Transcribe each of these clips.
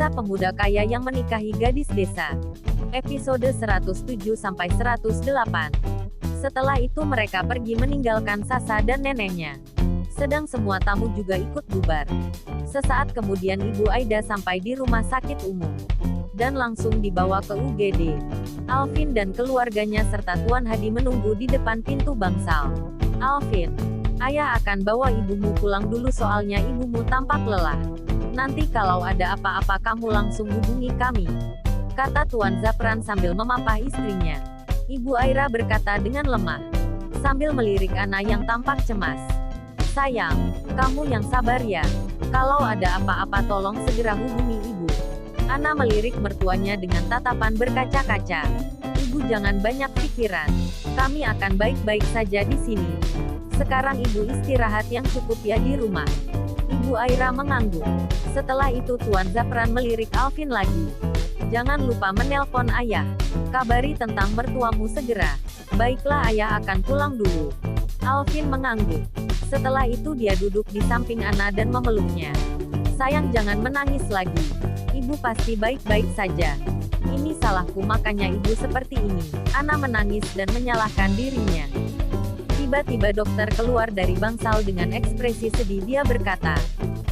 Kisah pemuda kaya yang menikahi gadis desa. Episode 107-108. Setelah itu mereka pergi meninggalkan Sasa dan neneknya. Sedang semua tamu juga ikut bubar. Sesaat kemudian Ibu Aida sampai di rumah sakit umum. Dan langsung dibawa ke UGD. Alvin dan keluarganya serta Tuan Hadi menunggu di depan pintu bangsal. Alvin, ayah akan bawa ibumu pulang dulu soalnya ibumu tampak lelah. Nanti kalau ada apa-apa kamu langsung hubungi kami, kata Tuan Zapran sambil memapah istrinya. Ibu Aira berkata dengan lemah, sambil melirik Ana yang tampak cemas. Sayang, kamu yang sabar ya. Kalau ada apa-apa tolong segera hubungi ibu. Ana melirik mertuanya dengan tatapan berkaca-kaca. Ibu jangan banyak pikiran. Kami akan baik-baik saja di sini. Sekarang ibu istirahat yang cukup ya di rumah. Ibu Aira mengangguk. Setelah itu Tuan Zapran melirik Alvin lagi. Jangan lupa menelpon ayah. Kabari tentang mertuamu segera. Baiklah, ayah akan pulang dulu. Alvin mengangguk. Setelah itu dia duduk di samping Ana dan memeluknya. Sayang, jangan menangis lagi. Ibu pasti baik-baik saja. Ini salahku makanya ibu seperti ini. Ana menangis dan menyalahkan dirinya. Tiba-tiba dokter keluar dari bangsal dengan ekspresi sedih. Dia berkata,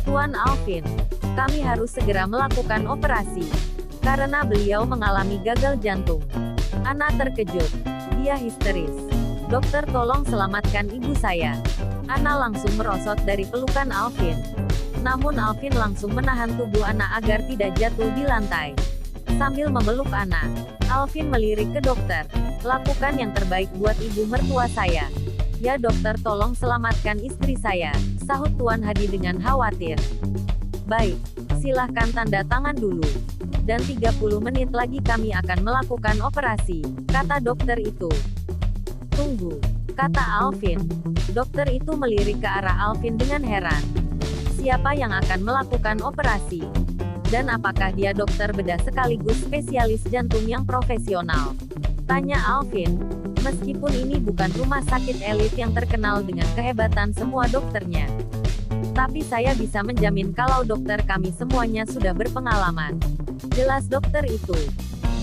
Tuan Alvin, kami harus segera melakukan operasi. Karena beliau mengalami gagal jantung. Ana terkejut. Dia histeris. Dokter, tolong selamatkan ibu saya. Ana langsung merosot dari pelukan Alvin. Namun Alvin langsung menahan tubuh Ana agar tidak jatuh di lantai. Sambil memeluk Ana, Alvin melirik ke dokter. Lakukan yang terbaik buat ibu mertua saya. Ya dokter, tolong selamatkan istri saya, sahut Tuan Hadi dengan khawatir. Baik, silahkan tanda tangan dulu. Dan 30 menit lagi kami akan melakukan operasi, kata dokter itu. Tunggu, kata Alvin. Dokter itu melirik ke arah Alvin dengan heran. Siapa yang akan melakukan operasi? Dan apakah dia dokter bedah sekaligus spesialis jantung yang profesional? Tanya Alvin. Meskipun ini bukan rumah sakit elit yang terkenal dengan kehebatan semua dokternya. Tapi saya bisa menjamin kalau dokter kami semuanya sudah berpengalaman. Jelas dokter itu.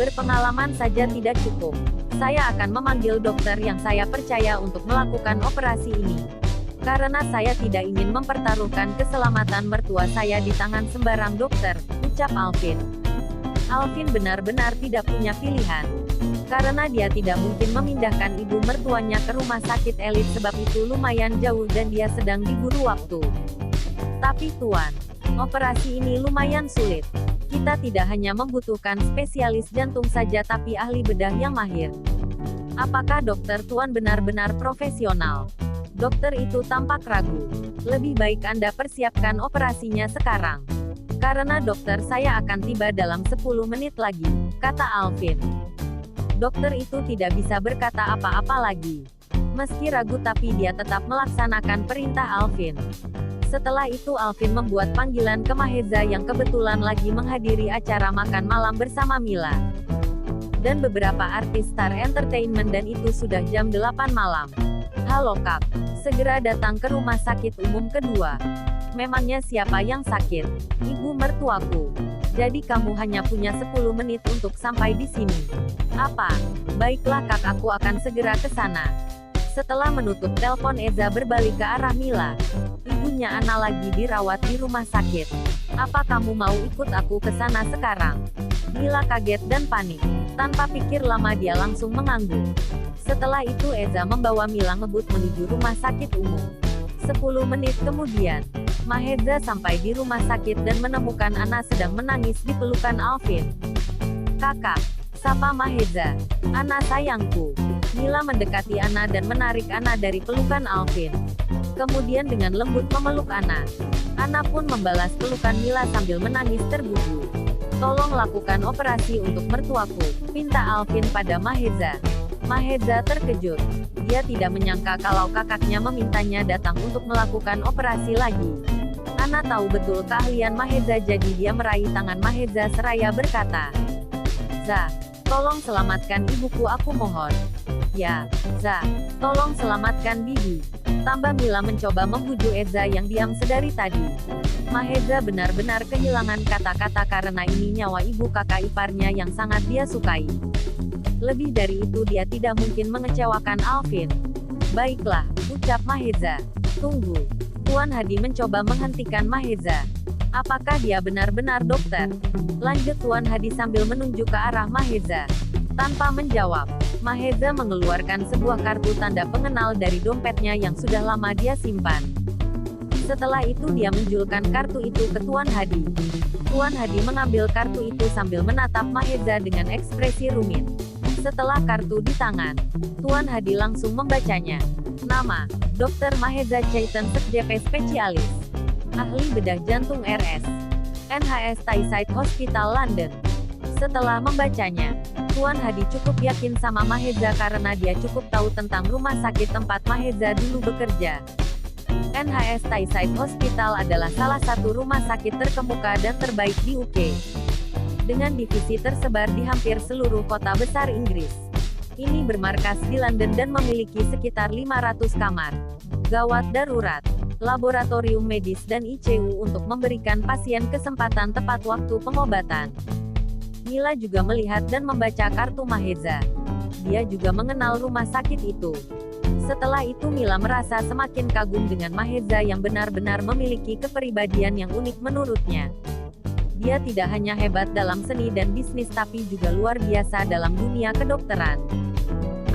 Berpengalaman saja tidak cukup. Saya akan memanggil dokter yang saya percaya untuk melakukan operasi ini. Karena saya tidak ingin mempertaruhkan keselamatan mertua saya di tangan sembarang dokter, ucap Alvin. Alvin benar-benar tidak punya pilihan. Karena dia tidak mungkin memindahkan ibu mertuanya ke rumah sakit elit sebab itu lumayan jauh dan dia sedang diburu waktu. Tapi Tuan, operasi ini lumayan sulit. Kita tidak hanya membutuhkan spesialis jantung saja tapi ahli bedah yang mahir. Apakah dokter Tuan benar-benar profesional? Dokter itu tampak ragu. Lebih baik Anda persiapkan operasinya sekarang. Karena dokter saya akan tiba dalam 10 menit lagi, kata Alvin. Dokter itu tidak bisa berkata apa-apa lagi. Meski ragu tapi dia tetap melaksanakan perintah Alvin. Setelah itu Alvin membuat panggilan ke Maheza yang kebetulan lagi menghadiri acara makan malam bersama Mila. Dan beberapa artis Star Entertainment dan itu sudah jam 8 malam. Halo Kak, segera datang ke rumah sakit umum kedua. Memangnya siapa yang sakit? Ibu mertuaku. Jadi kamu hanya punya 10 menit untuk sampai di sini. Apa? Baiklah Kak, aku akan segera ke sana. Setelah menutup telepon Eza berbalik ke arah Mila. Ibunya Ana lagi dirawat di rumah sakit. Apa kamu mau ikut aku ke sana sekarang? Mila kaget dan panik. Tanpa pikir lama dia langsung mengangguk. Setelah itu Eza membawa Mila ngebut menuju rumah sakit umum. 10 menit kemudian, Maheza sampai di rumah sakit dan menemukan Ana sedang menangis di pelukan Alvin. Kakak, sapa Maheza. Ana sayangku. Mila mendekati Ana dan menarik Ana dari pelukan Alvin. Kemudian dengan lembut memeluk Ana. Ana pun membalas pelukan Mila sambil menangis tergugu. Tolong lakukan operasi untuk mertuaku, pinta Alvin pada Maheza. Maheza terkejut. Dia tidak menyangka kalau kakaknya memintanya datang untuk melakukan operasi lagi. Ana tahu betul keahlian Maheza jadi dia meraih tangan Maheza seraya berkata, Za, tolong selamatkan ibuku aku mohon. Ya, Za, tolong selamatkan Bibi. Tambah Mila mencoba membujuk Eza yang diam sedari tadi. Maheza benar-benar kehilangan kata-kata karena ini nyawa ibu kakak iparnya yang sangat dia sukai. Lebih dari itu dia tidak mungkin mengecewakan Alvin. Baiklah, ucap Maheza. Tunggu. Tuan Hadi mencoba menghentikan Maheza. Apakah dia benar-benar dokter? Lanjut Tuan Hadi sambil menunjuk ke arah Maheza. Tanpa menjawab, Maheza mengeluarkan sebuah kartu tanda pengenal dari dompetnya yang sudah lama dia simpan. Setelah itu dia menjulurkan kartu itu ke Tuan Hadi. Tuan Hadi mengambil kartu itu sambil menatap Maheza dengan ekspresi rumit. Setelah kartu di tangan, Tuan Hadi langsung membacanya. Nama, Dr. Maheza Chaitan SPJP Spesialis. Ahli bedah jantung RS. NHS Tayside Hospital London. Setelah membacanya, Tuan Hadi cukup yakin sama Maheza karena dia cukup tahu tentang rumah sakit tempat Maheza dulu bekerja. NHS Tayside Hospital adalah salah satu rumah sakit terkemuka dan terbaik di UK. Dengan divisi tersebar di hampir seluruh kota besar Inggris. Ini bermarkas di London dan memiliki sekitar 500 kamar, gawat darurat, laboratorium medis dan ICU untuk memberikan pasien kesempatan tepat waktu pengobatan. Mila juga melihat dan membaca kartu Maheza. Dia juga mengenal rumah sakit itu. Setelah itu Mila merasa semakin kagum dengan Maheza yang benar-benar memiliki kepribadian yang unik menurutnya. Dia tidak hanya hebat dalam seni dan bisnis tapi juga luar biasa dalam dunia kedokteran.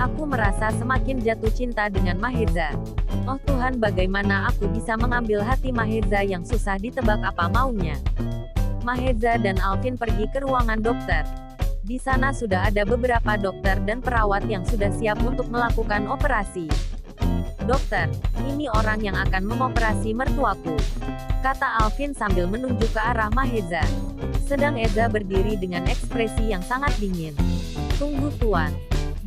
Aku merasa semakin jatuh cinta dengan Maheza. Oh Tuhan, bagaimana aku bisa mengambil hati Maheza yang susah ditebak apa maunya. Maheza dan Alvin pergi ke ruangan dokter. Di sana sudah ada beberapa dokter dan perawat yang sudah siap untuk melakukan operasi. Dokter, ini orang yang akan mengoperasi mertuaku, kata Alvin sambil menunjuk ke arah Maheza. Sedang Eza berdiri dengan ekspresi yang sangat dingin. Tunggu Tuan,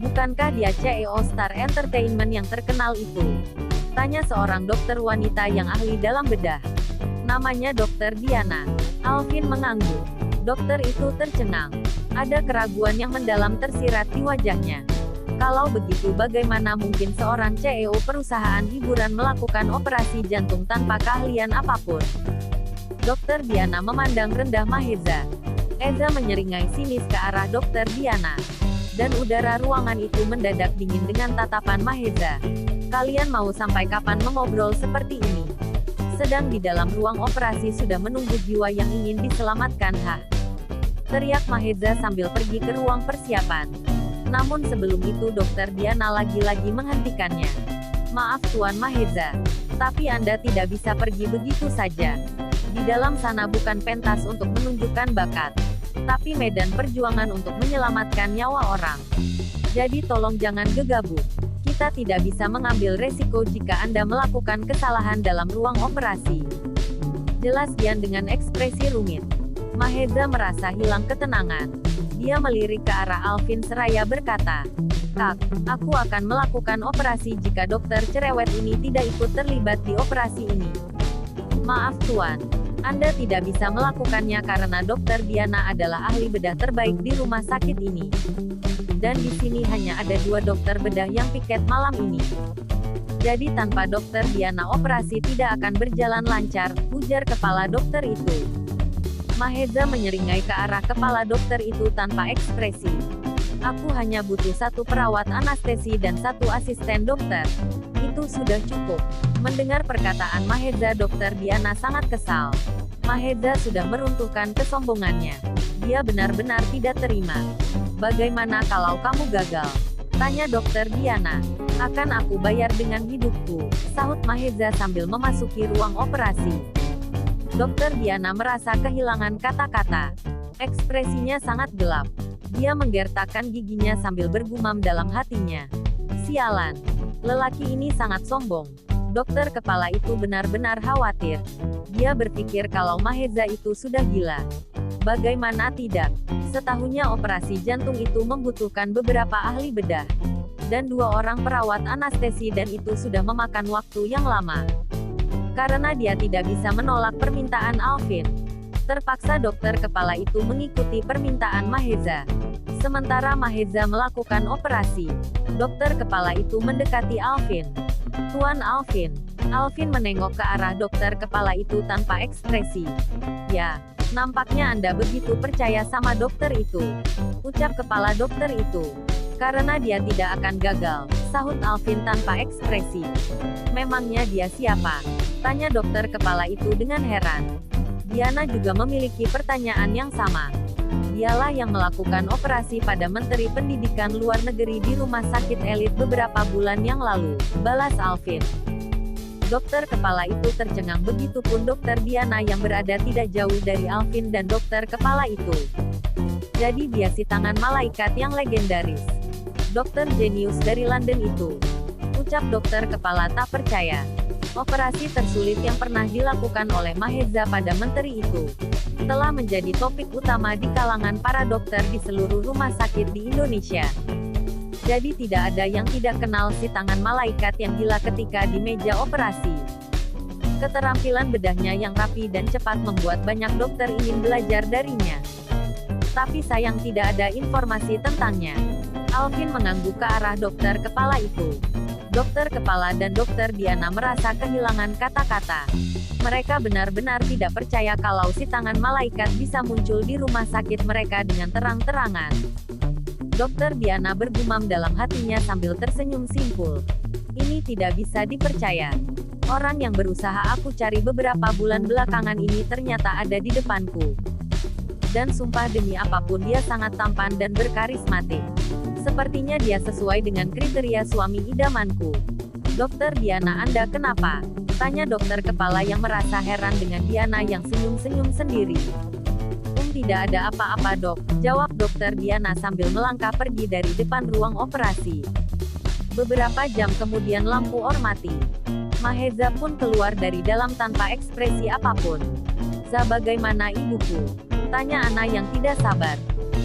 bukankah dia CEO Star Entertainment yang terkenal itu? Tanya seorang dokter wanita yang ahli dalam bedah. Namanya Dr. Diana. Alvin mengangguk. Dokter itu tercengang. Ada keraguan yang mendalam tersirat di wajahnya. Kalau begitu bagaimana mungkin seorang CEO perusahaan hiburan melakukan operasi jantung tanpa keahlian apapun? Dr. Diana memandang rendah Maheza. Eza menyeringai sinis ke arah Dr. Diana. Dan udara ruangan itu mendadak dingin dengan tatapan Maheza. Kalian mau sampai kapan mengobrol seperti ini? Sedang di dalam ruang operasi sudah menunggu jiwa yang ingin diselamatkan. Teriak Maheza sambil pergi ke ruang persiapan. Namun sebelum itu Dr. Diana lagi-lagi menghentikannya. Maaf Tuan Maheza, tapi Anda tidak bisa pergi begitu saja. Di dalam sana bukan pentas untuk menunjukkan bakat, tapi medan perjuangan untuk menyelamatkan nyawa orang. Jadi tolong jangan gegabah. Kita tidak bisa mengambil resiko jika Anda melakukan kesalahan dalam ruang operasi. Jelas Dian dengan ekspresi rumit. Maheza merasa hilang ketenangan. Dia melirik ke arah Alvin seraya berkata, Kak, aku akan melakukan operasi jika dokter cerewet ini tidak ikut terlibat di operasi ini. Maaf Tuan, Anda tidak bisa melakukannya karena Dr. Diana adalah ahli bedah terbaik di rumah sakit ini. Dan di sini hanya ada 2 dokter bedah yang piket malam ini. Jadi tanpa Dr. Diana operasi tidak akan berjalan lancar, ujar kepala dokter itu. Maheza menyeringai ke arah kepala dokter itu tanpa ekspresi. Aku hanya butuh 1 perawat anestesi dan 1 asisten dokter. Itu sudah cukup. Mendengar perkataan Maheza, Dr. Diana sangat kesal. Maheza sudah meruntuhkan kesombongannya. Dia benar-benar tidak terima. Bagaimana kalau kamu gagal? Tanya Dr. Diana. Akan aku bayar dengan hidupku, sahut Maheza sambil memasuki ruang operasi. Dr. Diana merasa kehilangan kata-kata. Ekspresinya sangat gelap. Dia menggertakkan giginya sambil bergumam dalam hatinya. Sialan. Lelaki ini sangat sombong. Dokter kepala itu benar-benar khawatir. Dia berpikir kalau Maheza itu sudah gila. Bagaimana tidak? Setahunya operasi jantung itu membutuhkan beberapa ahli bedah. Dan 2 orang perawat anestesi dan itu sudah memakan waktu yang lama. Karena dia tidak bisa menolak permintaan Alvin. Terpaksa dokter kepala itu mengikuti permintaan Maheza. Sementara Maheza melakukan operasi, dokter kepala itu mendekati Alvin. Tuan Alvin. Alvin menengok ke arah dokter kepala itu tanpa ekspresi. Ya, nampaknya Anda begitu percaya sama dokter itu, ucap kepala dokter itu. Karena dia tidak akan gagal, sahut Alvin tanpa ekspresi. Memangnya dia siapa? Tanya dokter kepala itu dengan heran. Diana juga memiliki pertanyaan yang sama. Dialah yang melakukan operasi pada Menteri Pendidikan Luar Negeri di rumah sakit elit beberapa bulan yang lalu, balas Alvin. Dokter kepala itu tercengang, begitupun dokter Diana yang berada tidak jauh dari Alvin dan dokter kepala itu. Jadi dia si tangan malaikat yang legendaris. Dokter jenius dari London itu, ucap dokter kepala tak percaya. Operasi tersulit yang pernah dilakukan oleh Maheza pada menteri itu telah menjadi topik utama di kalangan para dokter di seluruh rumah sakit di Indonesia. Jadi tidak ada yang tidak kenal si tangan malaikat yang gila ketika di meja operasi. Keterampilan bedahnya yang rapi dan cepat membuat banyak dokter ingin belajar darinya. Tapi sayang tidak ada informasi tentangnya. Alvin mengangguk ke arah dokter kepala itu. Dokter kepala dan dokter Diana merasa kehilangan kata-kata. Mereka benar-benar tidak percaya kalau si tangan malaikat bisa muncul di rumah sakit mereka dengan terang-terangan. Dokter Diana bergumam dalam hatinya sambil tersenyum simpul. Ini tidak bisa dipercaya. Orang yang berusaha aku cari beberapa bulan belakangan ini ternyata ada di depanku. Dan sumpah demi apapun dia sangat tampan dan berkarismatik. Sepertinya dia sesuai dengan kriteria suami idamanku. Dokter Diana, Anda kenapa? Tanya dokter kepala yang merasa heran dengan Diana yang senyum-senyum sendiri. Tidak ada apa-apa dok, jawab dokter Diana sambil melangkah pergi dari depan ruang operasi. Beberapa jam kemudian lampu or mati. Maheza pun keluar dari dalam tanpa ekspresi apapun. "Za, bagaimana ibuku?" tanya Ana yang tidak sabar.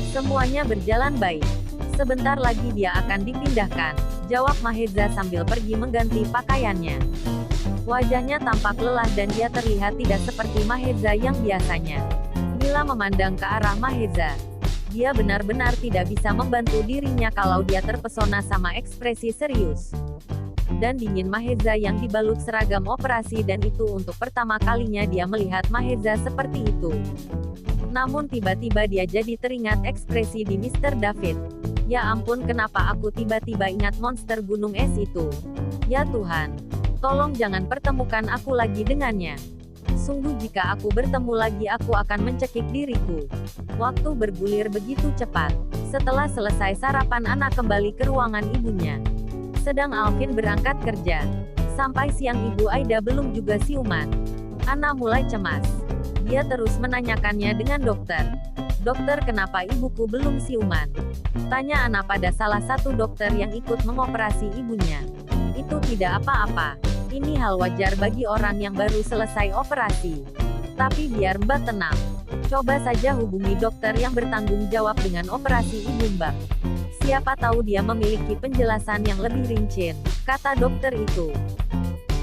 "Semuanya berjalan baik. Sebentar lagi dia akan dipindahkan," jawab Maheza sambil pergi mengganti pakaiannya. Wajahnya tampak lelah dan dia terlihat tidak seperti Maheza yang biasanya. Mila memandang ke arah Maheza. Dia benar-benar tidak bisa membantu dirinya kalau dia terpesona sama ekspresi serius dan dingin Maheza yang dibalut seragam operasi, dan itu untuk pertama kalinya dia melihat Maheza seperti itu. Namun tiba-tiba dia jadi teringat ekspresi di Mr. David. Ya ampun, kenapa aku tiba-tiba ingat monster gunung es itu? Ya Tuhan, tolong jangan pertemukan aku lagi dengannya. Sungguh jika aku bertemu lagi aku akan mencekik diriku. Waktu bergulir begitu cepat. Setelah selesai sarapan, Ana kembali ke ruangan ibunya. Sedang Alvin berangkat kerja. Sampai siang Ibu Aida belum juga siuman. Ana mulai cemas. Dia terus menanyakannya dengan dokter. "Dokter, kenapa ibuku belum siuman?" tanya Ana pada salah satu dokter yang ikut mengoperasi ibunya. "Itu tidak apa-apa. Ini hal wajar bagi orang yang baru selesai operasi. Tapi biar Mbak tenang. Coba saja hubungi dokter yang bertanggung jawab dengan operasi ibu Mbak. Siapa tahu dia memiliki penjelasan yang lebih rinci," kata dokter itu.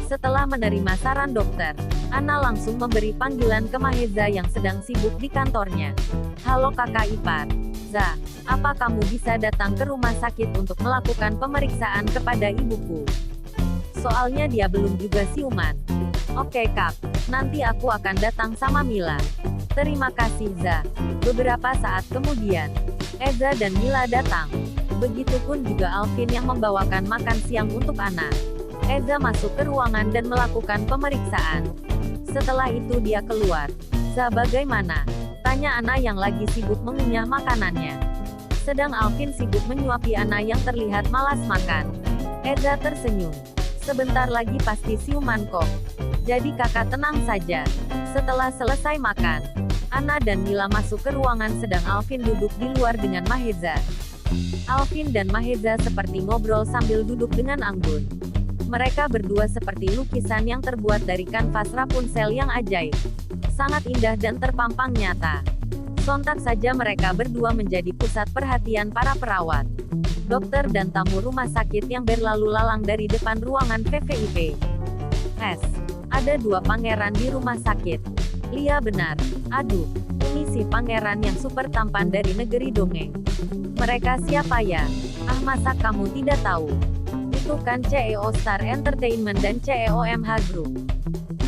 Setelah menerima saran dokter, Ana langsung memberi panggilan ke Maheza yang sedang sibuk di kantornya. "Halo kakak ipar. Za, apa kamu bisa datang ke rumah sakit untuk melakukan pemeriksaan kepada ibuku? Soalnya dia belum juga siuman." "Oke kak, nanti aku akan datang sama Mila." "Terima kasih Za." Beberapa saat kemudian, Eza dan Mila datang. Begitupun juga Alvin yang membawakan makan siang untuk Ana. Eza masuk ke ruangan dan melakukan pemeriksaan. Setelah itu dia keluar. "Za, bagaimana?" tanya Ana yang lagi sibuk mengunyah makanannya. Sedang Alvin sibuk menyuapi Ana yang terlihat malas makan. Eza tersenyum. "Sebentar lagi pasti siuman kok. Jadi kakak tenang saja." Setelah selesai makan, Ana dan Mila masuk ke ruangan sedang Alvin duduk di luar dengan Maheza. Alvin dan Maheza seperti ngobrol sambil duduk dengan anggun. Mereka berdua seperti lukisan yang terbuat dari kanvas Rapunzel yang ajaib. Sangat indah dan terpampang nyata. Sontak saja mereka berdua menjadi pusat perhatian para perawat, dokter dan tamu rumah sakit yang berlalu lalang dari depan ruangan VVIP. Ada 2 pangeran di rumah sakit. Lia benar. Aduh, ini si pangeran yang super tampan dari negeri dongeng. Mereka siapa ya? Ah, masa kamu tidak tahu? Itu kan CEO Star Entertainment dan CEO MH Group.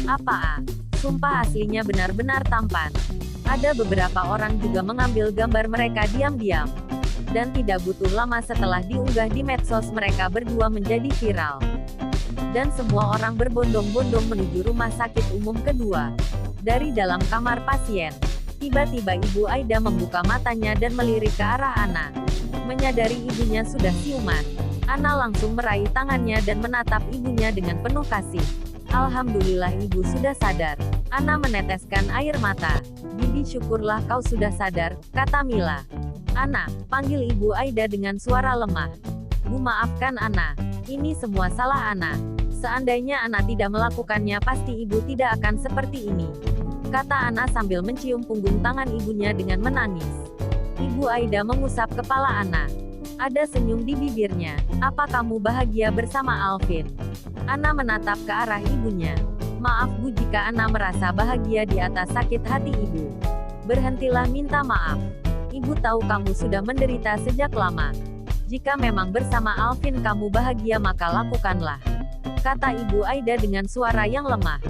Apa? Sumpah aslinya benar-benar tampan. Ada beberapa orang juga mengambil gambar mereka diam-diam. Dan tidak butuh lama setelah diunggah di medsos mereka berdua menjadi viral. Dan semua orang berbondong-bondong menuju rumah sakit umum kedua. Dari dalam kamar pasien, tiba-tiba Ibu Aida membuka matanya dan melirik ke arah Ana. Menyadari ibunya sudah siuman, Ana langsung meraih tangannya dan menatap ibunya dengan penuh kasih. Alhamdulillah ibu sudah sadar. Ana meneteskan air mata. Bibi syukurlah kau sudah sadar, kata Mila. Ana, panggil Ibu Aida dengan suara lemah. Bu maafkan Ana. Ini semua salah Ana. Seandainya Ana tidak melakukannya pasti ibu tidak akan seperti ini. Kata Ana sambil mencium punggung tangan ibunya dengan menangis. Ibu Aida mengusap kepala Ana. Ada senyum di bibirnya. Apa kamu bahagia bersama Alvin? Ana menatap ke arah ibunya. Maaf Bu jika Ana merasa bahagia di atas sakit hati ibu. Berhentilah minta maaf. Ibu tahu kamu sudah menderita sejak lama. Jika memang bersama Alvin kamu bahagia maka lakukanlah. Kata Ibu Aida dengan suara yang lemah.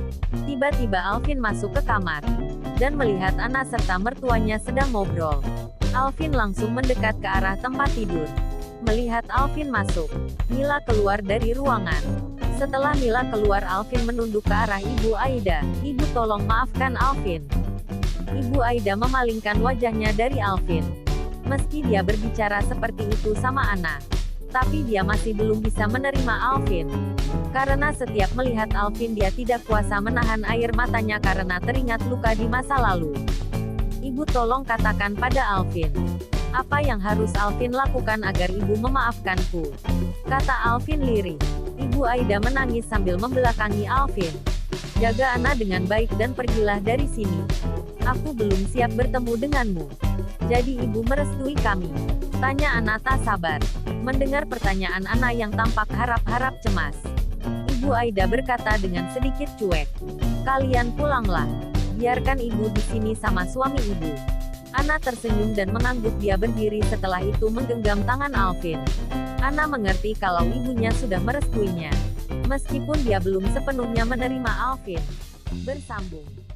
Tiba-tiba Alvin masuk ke kamar. Dan melihat Ana serta mertuanya sedang ngobrol. Alvin langsung mendekat ke arah tempat tidur. Melihat Alvin masuk, Mila keluar dari ruangan. Setelah Mila keluar Alvin menunduk ke arah Ibu Aida. Ibu tolong maafkan Alvin. Ibu Aida memalingkan wajahnya dari Alvin. Meski dia berbicara seperti itu sama Ana, tapi dia masih belum bisa menerima Alvin. Karena setiap melihat Alvin dia tidak kuasa menahan air matanya karena teringat luka di masa lalu. Ibu tolong katakan pada Alvin. Apa yang harus Alvin lakukan agar ibu memaafkanku? Kata Alvin lirih. Ibu Aida menangis sambil membelakangi Alvin. Jaga Ana dengan baik dan pergilah dari sini. Aku belum siap bertemu denganmu. Jadi ibu merestui kami? Tanya Ana tak sabar. Mendengar pertanyaan Ana yang tampak harap-harap cemas. Ibu Aida berkata dengan sedikit cuek. Kalian pulanglah. Biarkan ibu di sini sama suami ibu. Ana tersenyum dan mengangguk dia berdiri setelah itu menggenggam tangan Alvin. Ana mengerti kalau ibunya sudah merestuinya. Meskipun dia belum sepenuhnya menerima Alvin. Bersambung.